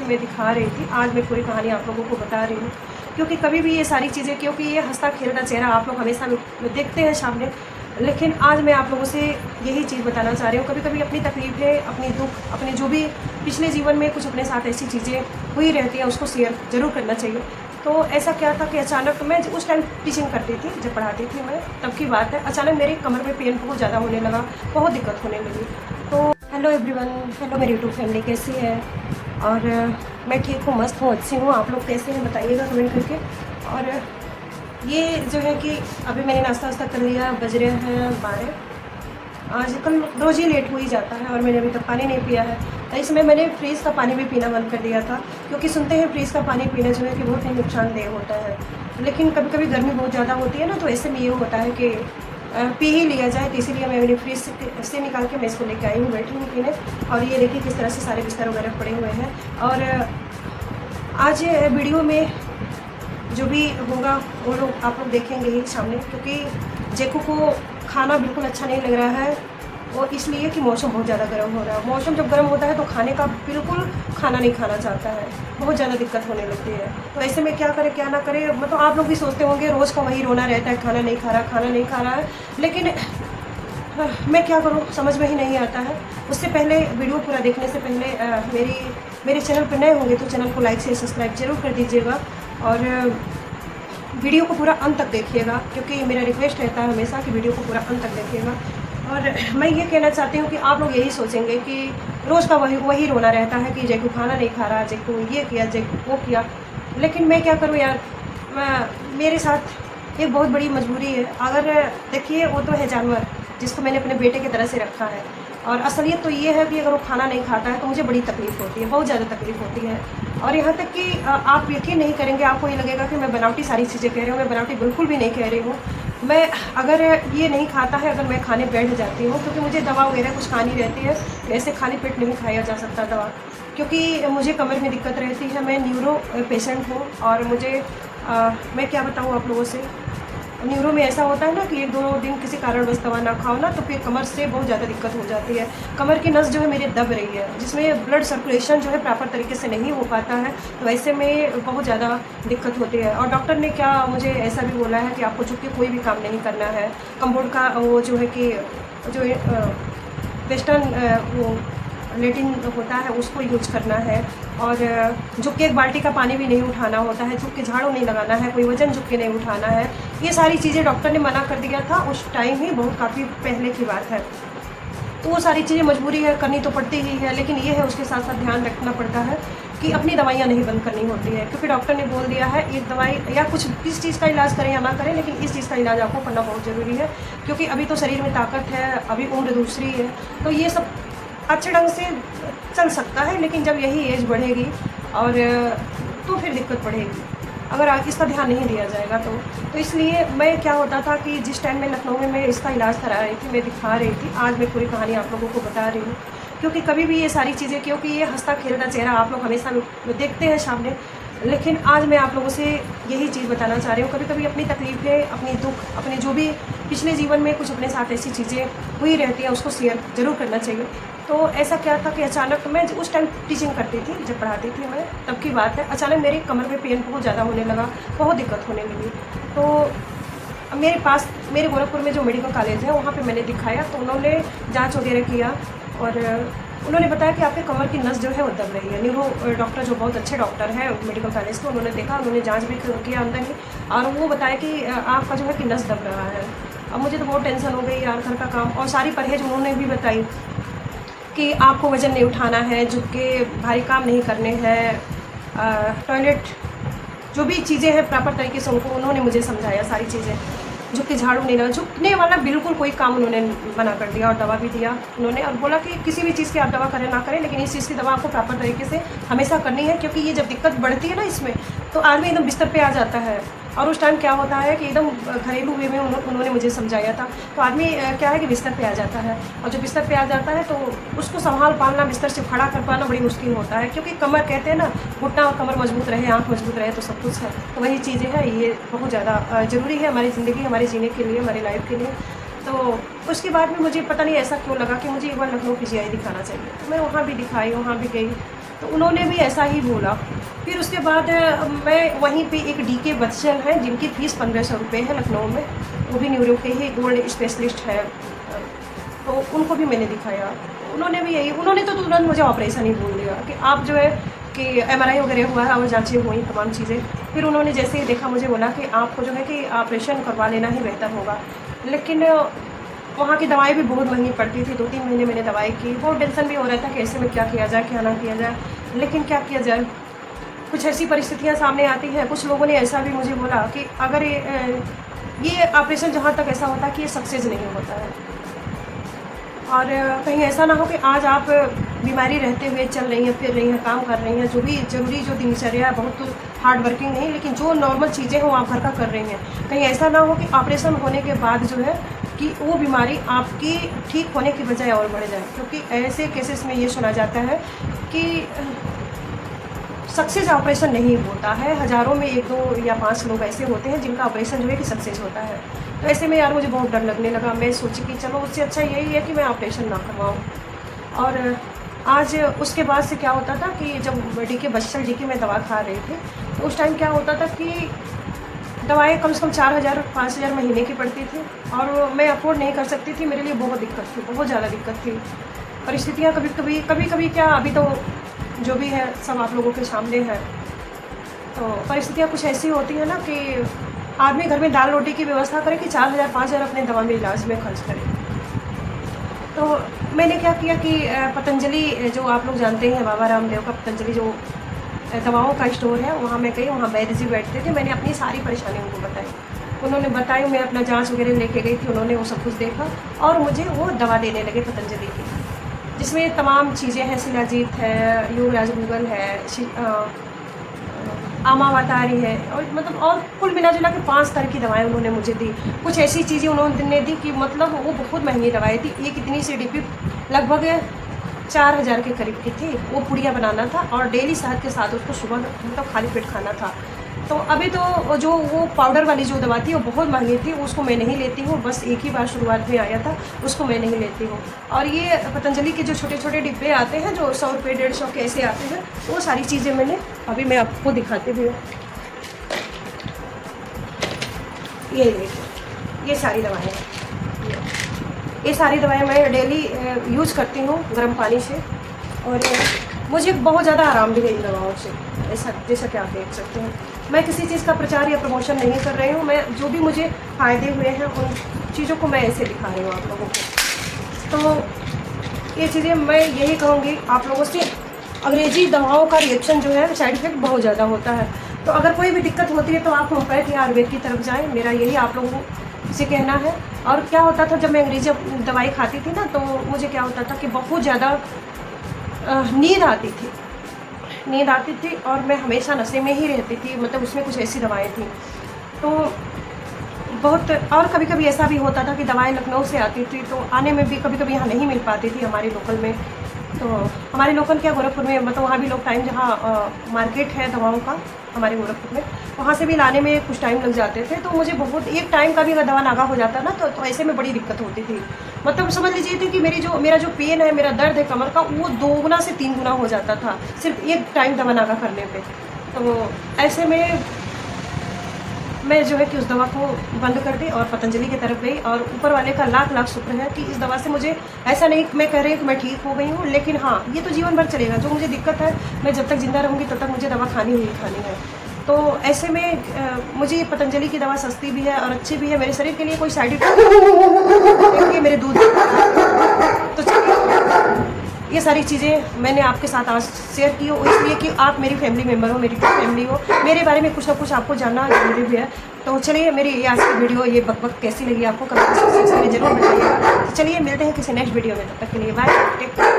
मैं दिखा रही थी। आज मैं पूरी कहानी आप लोगों को बता रही हूँ, क्योंकि कभी भी ये सारी चीज़ें, क्योंकि ये हंसता खेलता चेहरा आप लोग हमेशा देखते हैं सामने, लेकिन आज मैं आप लोगों से यही चीज़ बताना चाह रही हूँ। कभी कभी अपनी तकलीफ़ें, अपनी दुख, अपने जो भी पिछले जीवन में कुछ अपने साथ ऐसी चीज़ें हुई रहती हैं, उसको शेयर ज़रूर करना चाहिए। तो ऐसा क्या था कि अचानक मैं उस टाइम टीचिंग करती थी, जब पढ़ाती थी मैं, तब की बात है। अचानक मेरी कमर में पेन बहुत ज़्यादा होने लगा, बहुत दिक्कत होने लगी। तो हेलो एवरीवन, हेलो मेरी यूट्यूब फैमिली, कैसी है? और मैं ठीक हूँ, मस्त हूँ, अच्छी हूँ। आप लोग कैसे हैं बताइएगा कमेंट करके। और ये जो है कि अभी मैंने नाश्ता वास्ता कर लिया, बज रहे हैं 12। आज कल रोज़ ही लेट हो ही जाता है और मैंने अभी तक पानी नहीं पिया है। तो इसमें मैंने फ्रीज़ का पानी भी पीना बंद कर दिया था, क्योंकि सुनते हैं फ्रीज़ का पानी पीना जो है कि बहुत ही नुकसानदेह होता है। लेकिन कभी कभी गर्मी बहुत ज़्यादा होती है ना, तो ऐसे में ये होता है कि पी ही लिया जाए। तो इसीलिए मैं मेरी फ्रीज से निकाल के मैं इसको लेके आई हूँ, बैठी हूँ पीने। और ये देखिए किस तरह से सारे बिस्तर वगैरह पड़े हुए हैं। और आज वीडियो में जो भी होगा वो लोग आप लोग देखेंगे ही सामने, क्योंकि जेकू को खाना बिल्कुल अच्छा नहीं लग रहा है। और इसलिए कि मौसम बहुत ज़्यादा गर्म हो रहा है। मौसम जब गर्म होता है तो खाने का बिल्कुल खाना नहीं खाना चाहता है, बहुत ज़्यादा दिक्कत होने लगती है। तो ऐसे में क्या करे क्या ना करे, मतलब आप लोग भी सोचते होंगे रोज़ का वही रोना रहता है, खाना नहीं खा रहा, खाना नहीं खा रहा है। लेकिन मैं क्या करूं, समझ में ही नहीं आता है। उससे पहले वीडियो पूरा देखने से पहले मेरे चैनल पर नए होंगे तो चैनल को लाइक से सब्सक्राइब जरूर कर दीजिएगा। और वीडियो को पूरा अंत तक देखिएगा, क्योंकि मेरा रिक्वेस्ट रहता है हमेशा कि वीडियो को पूरा अंत तक देखिएगा। और मैं ये कहना चाहती हूँ कि आप लोग यही सोचेंगे कि रोज़ का वही रोना रहता है कि जेकू खाना नहीं खा रहा, जेकू ये किया, जेकू वो किया। लेकिन मैं क्या करूँ यार, मेरे साथ एक बहुत बड़ी मजबूरी है। अगर देखिए, वो तो है जानवर जिसको मैंने अपने बेटे की तरह से रखा है। और असलियत तो ये है कि अगर वो खाना नहीं खाता है तो मुझे बड़ी तकलीफ़ होती है, बहुत ज़्यादा तकलीफ़ होती है। और यहाँ तक कि आप यकीन नहीं करेंगे, आपको ये लगेगा कि मैं बनावटी सारी चीज़ें कह रही हूँ। मैं बनावटी बिल्कुल भी नहीं कह रही हूँ। मैं अगर ये नहीं खाता है, अगर मैं खाने बैठ जाती हूँ, क्योंकि मुझे दवा वगैरह कुछ खानी रहती है, ऐसे खाली पेट नहीं खाया जा सकता दवा, क्योंकि मुझे कमर में दिक्कत रहती है। मैं न्यूरो पेशेंट हूँ। और मुझे मैं क्या बताऊँ आप लोगों से, न्यूरो में ऐसा होता है ना कि 1-2 दिन किसी कारणवश दवा ना खाओ ना, तो फिर कमर से बहुत ज़्यादा दिक्कत हो जाती है। कमर की नस जो है मेरी दब रही है, जिसमें ब्लड सर्कुलेशन जो है प्रॉपर तरीके से नहीं हो पाता है। तो ऐसे में बहुत ज़्यादा दिक्कत होती है। और डॉक्टर ने क्या मुझे ऐसा भी बोला है कि आपको झुक के कोई भी काम नहीं करना है। कंपाउंड का वो जो है कि जो वेस्टर्न वो लेटिन होता है उसको यूज करना है। और झुक के एक बाल्टी का पानी भी नहीं उठाना होता है, झुक के झाड़ू नहीं लगाना है, कोई वजन झुक के नहीं उठाना है। ये सारी चीज़ें डॉक्टर ने मना कर दिया था उस टाइम ही, बहुत काफ़ी पहले की बात है। तो वो सारी चीज़ें मजबूरी है, करनी तो पड़ती ही है। लेकिन ये है, उसके साथ साथ ध्यान रखना पड़ता है कि अपनी दवाइयाँ नहीं बंद करनी होती है, क्योंकि डॉक्टर ने बोल दिया है एक दवाई या कुछ किस चीज़ का इलाज करें या ना करें, लेकिन इस चीज़ का इलाज आपको करना बहुत ज़रूरी है। क्योंकि अभी तो शरीर में ताकत है, अभी उम्र दूसरी है, तो ये सब अच्छे ढंग से चल सकता है। लेकिन जब यही एज बढ़ेगी और तो फिर दिक्कत बढ़ेगी अगर इसका ध्यान नहीं दिया जाएगा। तो इसलिए मैं क्या होता था कि जिस टाइम में लखनऊ में मैं इसका इलाज करा रही थी, मैं दिखा रही थी, आज मैं पूरी कहानी आप लोगों को बता रही हूँ। क्योंकि कभी भी ये सारी चीज़ें, क्योंकि ये हंसता खेलता चेहरा आप लोग हमेशा देखते हैं सामने, लेकिन आज मैं आप लोगों से यही चीज़ बताना चाह रही हूँ। कभी कभी अपनी तकलीफ़ें, अपनी दुख, अपने जो भी पिछले जीवन में कुछ अपने साथ ऐसी चीज़ें हुई रहती हैं, उसको शेयर ज़रूर करना चाहिए। तो ऐसा क्या था कि अचानक मैं उस टाइम टीचिंग करती थी, जब पढ़ाती थी मैं, तब की बात है। अचानक मेरी कमर में पेन बहुत ज़्यादा होने लगा, बहुत दिक्कत होने लगी। तो मेरे पास, मेरे गोरखपुर में जो मेडिकल कॉलेज है वहाँ पे मैंने दिखाया। तो उन्होंने जांच वगैरह किया और उन्होंने बताया कि आपके कमर की नस जो है वो दब रही है। न्यूरो डॉक्टर जो बहुत अच्छे डॉक्टर हैं मेडिकल कॉलेज के, उन्होंने देखा, उन्होंने जांच भी किया अंदर ही, और वो बताया कि आपका जो है कि नस दब रहा है। अब मुझे तो बहुत टेंशन हो गई यार, घर का काम और सारी परहेज उन्होंने भी बताई कि आपको वज़न नहीं उठाना है, झुक के भारी काम नहीं करने हैं, टॉयलेट जो भी चीज़ें हैं प्रॉपर तरीके से उन्होंने मुझे समझाया सारी चीज़ें। झुक के झाड़ू नहीं लगा, झुकने वाला बिल्कुल कोई काम उन्होंने मना कर दिया। और दवा भी दिया उन्होंने, और बोला कि किसी भी चीज़ की आप दवा करें ना करें, लेकिन इस चीज़ की दवा आपको प्रॉपर तरीके से हमेशा करनी है। क्योंकि ये जब दिक्कत बढ़ती है ना इसमें, तो आदमी एकदम बिस्तर पे आ जाता है। और उस टाइम क्या होता है कि एकदम घरेलू वे में उन्होंने मुझे समझाया था। तो आदमी क्या है कि बिस्तर पे आ जाता है, और जब बिस्तर पे आ जाता है तो उसको संभाल पाना, बिस्तर से खड़ा कर पाना बड़ी मुश्किल होता है। क्योंकि कमर, कहते हैं ना, घुटना और कमर मजबूत रहे, आँख मजबूत रहे तो सब कुछ है। तो वही चीज़ें हैं, ये बहुत ज़्यादा ज़रूरी है हमारी ज़िंदगी, हमारे जीने के लिए, हमारी लाइफ के लिए। तो उसके बाद में मुझे पता नहीं ऐसा क्यों लगा कि मुझे एक बार लखनऊ PGI दिखाना चाहिए। तो मैं वहाँ भी दिखाई, वहाँ भी गई। तो उन्होंने भी ऐसा ही बोला। फिर उसके बाद मैं वहीं पे एक डीके बच्चन है जिनकी फ़ीस 1500 रुपये है लखनऊ में, वो भी न्यूरो के ही गोल्ड स्पेशलिस्ट है, तो उनको भी मैंने दिखाया। उन्होंने भी यही, उन्होंने तो तुरंत मुझे ऑपरेशन ही बोल दिया कि आप जो है कि MRI वगैरह हुआ है और जाँचें हुई तमाम चीज़ें। फिर उन्होंने जैसे ही देखा मुझे बोला कि आपको जो है कि ऑपरेशन करवा लेना ही बेहतर होगा। लेकिन वहाँ की दवाई भी बहुत महंगी पड़ती थी, 2-3 महीने मैंने दवाई की। बहुत टेंशन भी हो रहा था कि ऐसे में क्या किया जाए, क्या ना किया जाए, लेकिन क्या किया जाए, कुछ ऐसी परिस्थितियाँ सामने आती हैं। कुछ लोगों ने ऐसा भी मुझे बोला कि अगर ये ऑपरेशन जहाँ तक ऐसा होता है कि ये सक्सेस नहीं होता है, और कहीं ऐसा ना हो कि आज आप बीमारी रहते हुए चल रही हैं, फिर रही हैं, काम कर रही हैं, जो भी ज़रूरी जो दिनचर्या है, बहुत हार्ड वर्किंग नहीं, लेकिन जो नॉर्मल चीज़ें हो आप घर का कर रही हैं। कहीं ऐसा ना हो कि ऑपरेशन होने के बाद जो है कि वो बीमारी आपकी ठीक होने की बजाय और बढ़ जाए, क्योंकि ऐसे केसेस में ये सुना जाता है कि सक्सेस ऑपरेशन नहीं होता है। हज़ारों में 1-2 या 5 लोग ऐसे होते हैं जिनका ऑपरेशन जो है कि सक्सेस होता है। तो ऐसे में यार मुझे बहुत डर लगने लगा। मैं सोची कि चलो उससे अच्छा यही है कि मैं ऑपरेशन ना करवाऊँ। और आज उसके बाद से क्या होता था कि जब डीके बच्चन डीके में दवा खा रही थी, तो उस टाइम क्या होता था कि दवाएँ कम से कम 4000-5000 महीने की पड़ती थी, और मैं अफोर्ड नहीं कर सकती थी। मेरे लिए बहुत दिक्कत थी, बहुत ज़्यादा दिक्कत थी। परिस्थितियाँ कभी-कभी क्या, अभी तो जो भी है सब आप लोगों के सामने है। तो परिस्थितियाँ कुछ ऐसी होती हैं ना कि आदमी घर में दाल रोटी की व्यवस्था करे कि 4000-5000 अपने दवा में इलाज में खर्च करे। तो मैंने क्या किया कि पतंजलि, जो आप लोग जानते हैं बाबा रामदेव का पतंजलि जो दवाओं का स्टोर है, वहाँ मैं गई, वहाँ वैद्य जी बैठते थे। मैंने अपनी सारी परेशानी उनको बताई, उन्होंने बताई, मैं अपना जांच वगैरह लेके गई थी, उन्होंने वो सब कुछ देखा और मुझे वो दवा देने लगे पतंजलि की, जिसमें तमाम चीज़ें हैं। शिलाजीत है, युवराज गूगल है, आमावतारी है, और मतलब और कुल मिला जुला के 5 तरह की दवाएं उन्होंने मुझे दी। कुछ ऐसी चीज़ें उन्होंने दी कि मतलब वो बहुत महंगी दवाई थी। एक इतनी सी डिब्बी लगभग 4000 के करीब की थी। वो पुड़िया बनाना था और डेली शहद के साथ उसको सुबह मतलब खाली पेट खाना था। तो अभी तो जो वो पाउडर वाली जो दवा थी वो बहुत महंगी थी, उसको मैं नहीं लेती हूँ। बस एक ही बार शुरुआत में आया था, उसको मैं नहीं लेती हूँ। और ये पतंजलि के जो छोटे छोटे डिब्बे आते हैं जो 100 रुपये 150 के ऐसे आते हैं, वो सारी चीज़ें मैंने अभी मैं आपको दिखाती भी हूँ। ये देखिए, ये सारी दवाएँ, ये सारी दवाएँ मैं डेली यूज़ करती हूँ गर्म पानी से, और मुझे बहुत ज़्यादा आराम भी है इन दवाओं से। ऐसा जैसा कि आप देख सकते हैं, मैं किसी चीज़ का प्रचार या प्रमोशन नहीं कर रही हूँ। मैं जो भी मुझे फ़ायदे हुए हैं उन चीज़ों को मैं ऐसे दिखा रही हूँ आप लोगों को। तो ये चीज़ें मैं यही कहूँगी आप लोगों से, अंग्रेजी दवाओं का रिएक्शन जो है, साइड इफ़ेक्ट बहुत ज़्यादा होता है। तो अगर कोई भी दिक्कत होती है तो आप होम्योपैथ या आयुर्वेद की तरफ जाएँ, मेरा यही आप लोगों से कहना है। और क्या होता था, जब मैं अंग्रेजी दवाई खाती थी ना, तो मुझे क्या होता था कि बहुत ज़्यादा नींद आती थी और मैं हमेशा नशे में ही रहती थी। मतलब उसमें कुछ ऐसी दवाएं थी तो बहुत, और कभी कभी ऐसा भी होता था कि दवाएं लखनऊ से आती थी तो आने में भी कभी कभी यहाँ नहीं मिल पाती थी हमारे लोकल में। तो हमारे लोकल क्या गोरखपुर में, मतलब वहाँ भी लोग टाइम, जहाँ मार्केट है दवाओं का हमारे गोरखपुर में, वहाँ से भी लाने में कुछ टाइम लग जाते थे। तो मुझे बहुत, एक टाइम का भी अगर दवा नागा हो जाता ना तो ऐसे में बड़ी दिक्कत होती थी। मतलब समझ लीजिए थे कि मेरा जो पेन है, मेरा दर्द है कमर का, वो 2 गुना से 3 गुना हो जाता था सिर्फ एक टाइम दवा नागा करने पे। तो ऐसे में मैं जो है कि उस दवा को बंद कर दी और पतंजलि की तरफ गई, और ऊपर वाले का लाख लाख शुक्र है कि इस दवा से मुझे, ऐसा नहीं मैं कह रही हूँ कि मैं ठीक हो गई हूँ, लेकिन हाँ, ये तो जीवन भर चलेगा। जो मुझे दिक्कत है, मैं जब तक जिंदा रहूँगी तब तक मुझे दवा खानी है। तो ऐसे में मुझे ये पतंजलि की दवा सस्ती भी है और अच्छी भी है, मेरे शरीर के लिए कोई साइड इफेक्ट, मेरे दूध। तो ये सारी चीज़ें मैंने आपके साथ आज शेयर की हो, इसलिए कि आप मेरी फैमिली मेम्बर हो, मेरी फैमिली हो, मेरे बारे में कुछ ना कुछ आपको जानना जरूरी भी है। तो चलिए, मेरी ये आज की वीडियो, ये बकबक कैसी लगी आपको कमेंट सेक्शन में जरूर बताइएगा। तो चलिए मिलते हैं किसी नेक्स्ट वीडियो में, तब तक के लिए बाय।